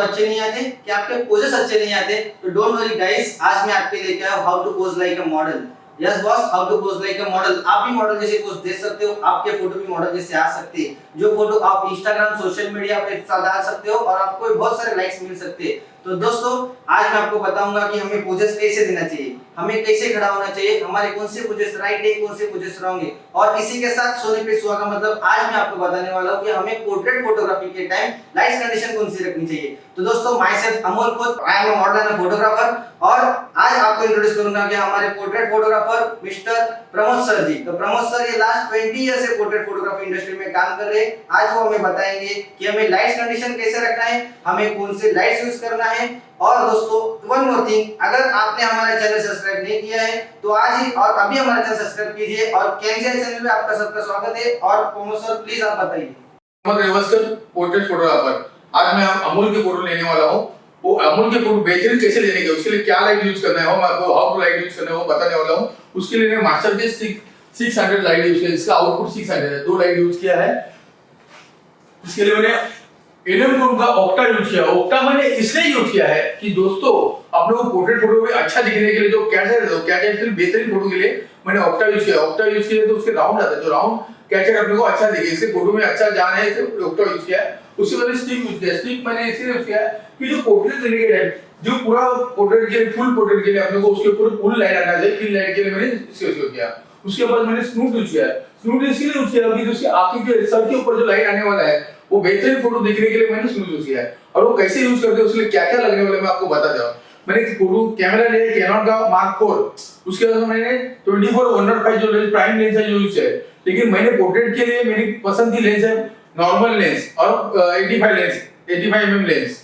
अच्छे नहीं आते, कि आपके पोजेस अच्छे नहीं आते, तो डोंट वरी गाइस, आज मैं आपके लेके आया how to pose like a model. Yes boss, how to pose like a model. आप भी मॉडल जैसे पोज दे सकते हो, आपके फोटो भी मॉडल जैसे आ सकते हैं, जो फोटो आप इंस्टाग्राम सोशल मीडिया पे डाल सकते हो और आपको बहुत सारे लाइक्स मिल सकते हैं। तो दोस्तों आज मैं आपको बताऊंगा कि हमें पोजेस कैसे देना चाहिए, हमें कैसे खड़ा होना चाहिए, हमारे कौन से पोजेस राइट है, कौन से पोजेस रॉन्ग है। और इसी के साथ सोने पे सुहागा मतलब आज मैं आपको बताने वाला हूं कि हमें पोर्ट्रेट फोटोग्राफी के टाइम लाइट्स कंडीशन कौन सी रखनी चाहिए। तो दोस्तों my self Amol Khud, I am a model and photographer, और आज आपको इंट्रोड्यूस करूंगा कि हमारे portrait photographer mister Pramod sir ji. तो प्रमोद सर ये लास्ट 20 ईयर से पोर्ट्रेट फोटोग्राफी इंडस्ट्री में काम कर रहे हैं। आज वो हमें बताएंगे कि हमें लाइट्स कंडीशन कैसे रखना है, हमें कौन से लाइट्स यूज करना है। और दोस्तों वन मोर थिंग, अगर आपने हमारा चैनल सब्सक्राइब नहीं किया है तो आज ही और अभी हमारा चैनल सब्सक्राइब कीजिए। और कैंसिया चैनल में आपका सबका स्वागत है। और प्रमोद सर प्लीज आप बताइए। Pramod Revaskar, portrait photographer. आज मैं अमूल के फोटो लेने वाला हूँ। वो अमूल के फोटो बेहतरीन कैसे लेने के, उसके लिए क्या लाइट यूज करना है, हाउ टू लाइट यूज करना है वो बताने वाला हूँ। उसके लिए मैंने मास्टर के 600 लाइट यूज किया, इसका आउटपुट 600 है, 2 लाइट यूज किया है। इसके लिए मैंने एलिंचरोम का octa यूज किया। octa मैंने इसलिए यूज किया है कि दोस्तों अपने को पोर्ट्रेट फोटो में अच्छा दिखने के लिए, जो कैचर बेहतरीन फोटो के लिए मैंने octa यूज किया। octa यूज किया तो उसके राउंड आता है, जो राउंड कैचर अपने को अच्छा दिखे, इसके फोटो में अच्छा जाना है, इसलिए octa यूज किया है। उसके बाद स्टिक यूज किया। स्टिक मैंने इसलिए यूज किया है कि जो पोर्ट्रेट रिलेटेड है, जो पूरा पोर्ट्रेट के लिए, फुल पोर्ट्रेट के लिए अपने को उसके ऊपर फुल लाइट आना चाहिए, फुल लाइट के लिए मैंने इसको यूज किया। उसके बाद मैंने स्नूट यूज किया। स्नूट इसलिए यूज किया कि उसकी आंखों के सर के ऊपर जो लाइट आने वाला है वो बेहतरीन फोटो दिखने के लिए मैंने स्नूट यूज किया है। और वो कैसे यूज करते हैं, उसके लिए क्या-क्या लगने वाला है मैं आपको बता दूं। मैंने एक फोटो कैमरा लिया कैनन का Mark 4, उसके बाद मैंने 24-105 जो लेंस प्राइम लेंस है जो यूज है। लेकिन मैंने पोर्ट्रेट के लिए मेरी पसंद की लेंस है नॉर्मल लेंस और 85 mm लेंस।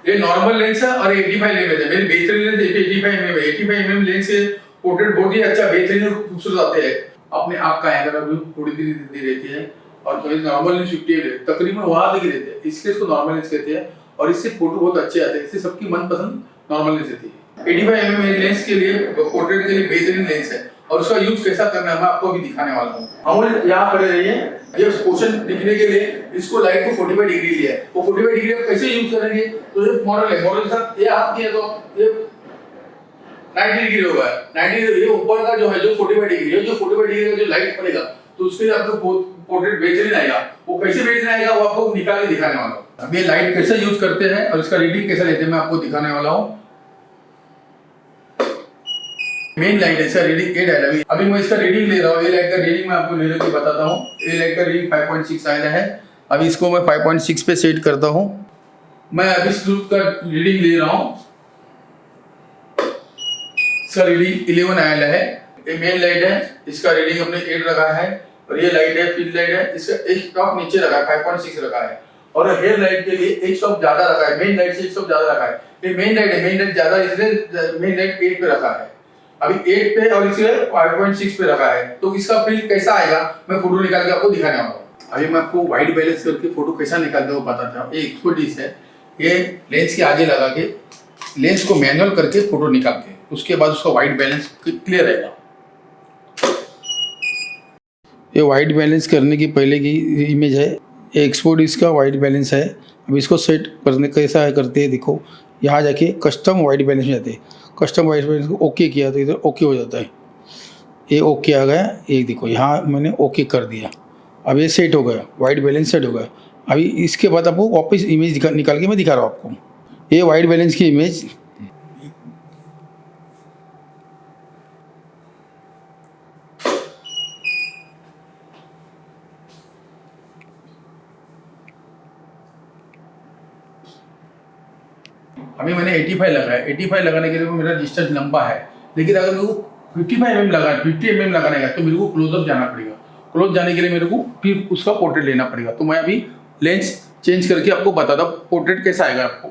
ये नॉर्मल लेंस है और 85 mm है। मेरी बेहतरीन लेंस 85 mm है। 85 mm लेंस से पोर्ट्रेट बहुत ही अच्छा बेहतरीन और खूबसूरत आते हैं। अपने आप का एंगल अभी थोड़ी दी रहती है और कोई नॉर्मल लेंस 50 है, तकरीबन वहां तक ही रहते हैं, इसलिए इसको नॉर्मल लेंस कहते हैं। और इससे फोटो बहुत अच्छे आते हैं, इससे सबकी मनपसंद नॉर्मल लेंस रहती है। 85 mm लेंस के लिए, पोर्ट्रेट के लिए बेहतरीन लेंस है और उसका यूज कैसा करना है मैं आपको अभी दिखाने वाला हूँ। हम यहाँ खड़े रहिए। ये पोर्शन दिखने के लिए इसको लाइट को 45 डिग्री लिया है। वो 45 डिग्री कैसे यूज करेंगे, तो ये मॉडल है, मॉडल के साथ ये हाथ किया तो ये 90 डिग्री होगा। 90 ये ऊपर का जो है, जो 45 डिग्री है, जो 45 डिग्री का जो लाइट पड़ेगा तो उसके लिए आपको पोर्ट्रेट बेहतरीन आएगा। वो कैसे बेहतरीन आएगा वो आपको निकाल के दिखाने वाला हूँ। अब ये लाइट कैसे यूज करते हैं और इसका रीडिंग कैसे लेते हैं मैं आपको दिखाने वाला हूँ। मेन लाइट है, इसका रीडिंग 8 है। अभी मैं इसका रीडिंग ले रहा हूँ। ये लाइट का रीडिंग मैं आपको ले लेके बताता हूँ। ये लाइट का रीडिंग 5.6 आया है। अभी इसको मैं 5.6 पे सेट करता हूँ। मैं अभी स्नूट का रीडिंग ले रहा हूँ। इसका रीडिंग 11 आया है। ये मेन लाइट है, इसका रीडिंग हमने 8 रखा है। और ये लाइट है, फील्ड लाइट है, इसका एक स्टॉप नीचे रखा है, 5.6 रखा है। और हेयर लाइट के लिए एक स्टॉप ज्यादा रखा है, मेन लाइट से एक स्टॉप ज्यादा रखा है। ये मेन लाइट है, मेन लाइट ज्यादा इसलिए मेन लाइट 8 पे रखा है। अभी 8 पे और इसलिए 5.6 पे रखा है। तो इसका फील्ड कैसा आएगा मैं फोटो निकाल के आपको दिखाने वाला हूँ। अभी मैं आपको वाइट बैलेंस करके फोटो कैसा निकालते हैं वो बताता हूँ। ये एक्सपर्टीज है, ये लेंस के आगे लगा के लेंस को मैनुअल करके फोटो निकालते हैं, उसके बाद उसका वाइट बैलेंस क्लियर रहेगा। ये वाइट बैलेंस करने की पहले की इमेज है, ये एक्सपोर्ट इसका वाइट बैलेंस है। अब इसको सेट करने कैसा है करते हैं, देखो यहाँ जाके कस्टम वाइट बैलेंस में जाते हैं। कस्टम वाइट बैलेंस को ओके किया तो इधर ओके हो जाता है। ये ओके आ गया, ये देखो यहाँ मैंने ओके कर दिया। अब ये सेट हो गया, वाइट बैलेंस सेट हो गया। अभी इसके बाद आपको वापस इमेज निकाल के मैं दिखा रहा हूँ आपको। ये वाइट बैलेंस की इमेज, अभी मैंने 85 लगाया। 85 लगाने के लिए मेरा डिस्टेंस लंबा है, लेकिन अगर मेरे को 55 mm लगा, 50 mm लगाने का तो मेरे को क्लोजअप जाना पड़ेगा। क्लोज जाने के लिए मेरे को फिर उसका पोर्ट्रेट लेना पड़ेगा। तो मैं अभी लेंस चेंज करके आपको बताता हूँ पोर्ट्रेट कैसा आएगा आपको।